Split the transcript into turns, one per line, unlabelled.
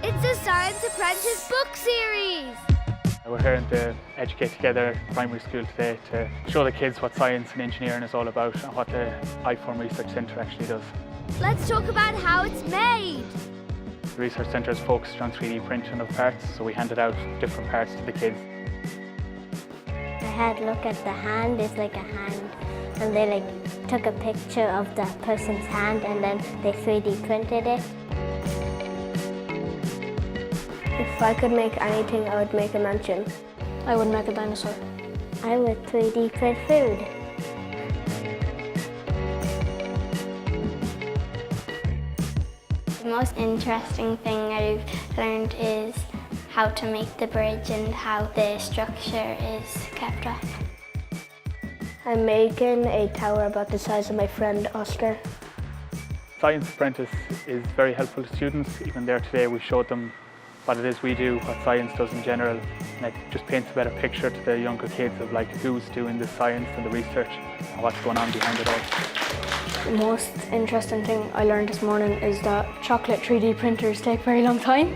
It's the Science Apprentice book series.
We're here in the Educate Together primary school today to show the kids what science and engineering is all about and what the SFI Research Centre actually does.
Let's talk about how it's made.
The Research Centre is focused on 3D printing of parts, so we handed out different parts to the kids.
I had a look at the hand, it's like a hand, and they took a picture of the person's hand and then they 3D printed it.
If I could make anything, I would make a mansion.
I would make a dinosaur.
I would 3D print food.
The most interesting thing I've learned is how to make the bridge and how the structure is kept up.
I'm making a tower about the size of my friend Oscar.
Science Apprentice is very helpful to students. Even there today we showed them what it is we do, what science does in general, and it just paints a better picture to the younger kids of who's doing the science and the research and what's going on behind it all.
The most interesting thing I learned this morning is that chocolate 3D printers take a very long time.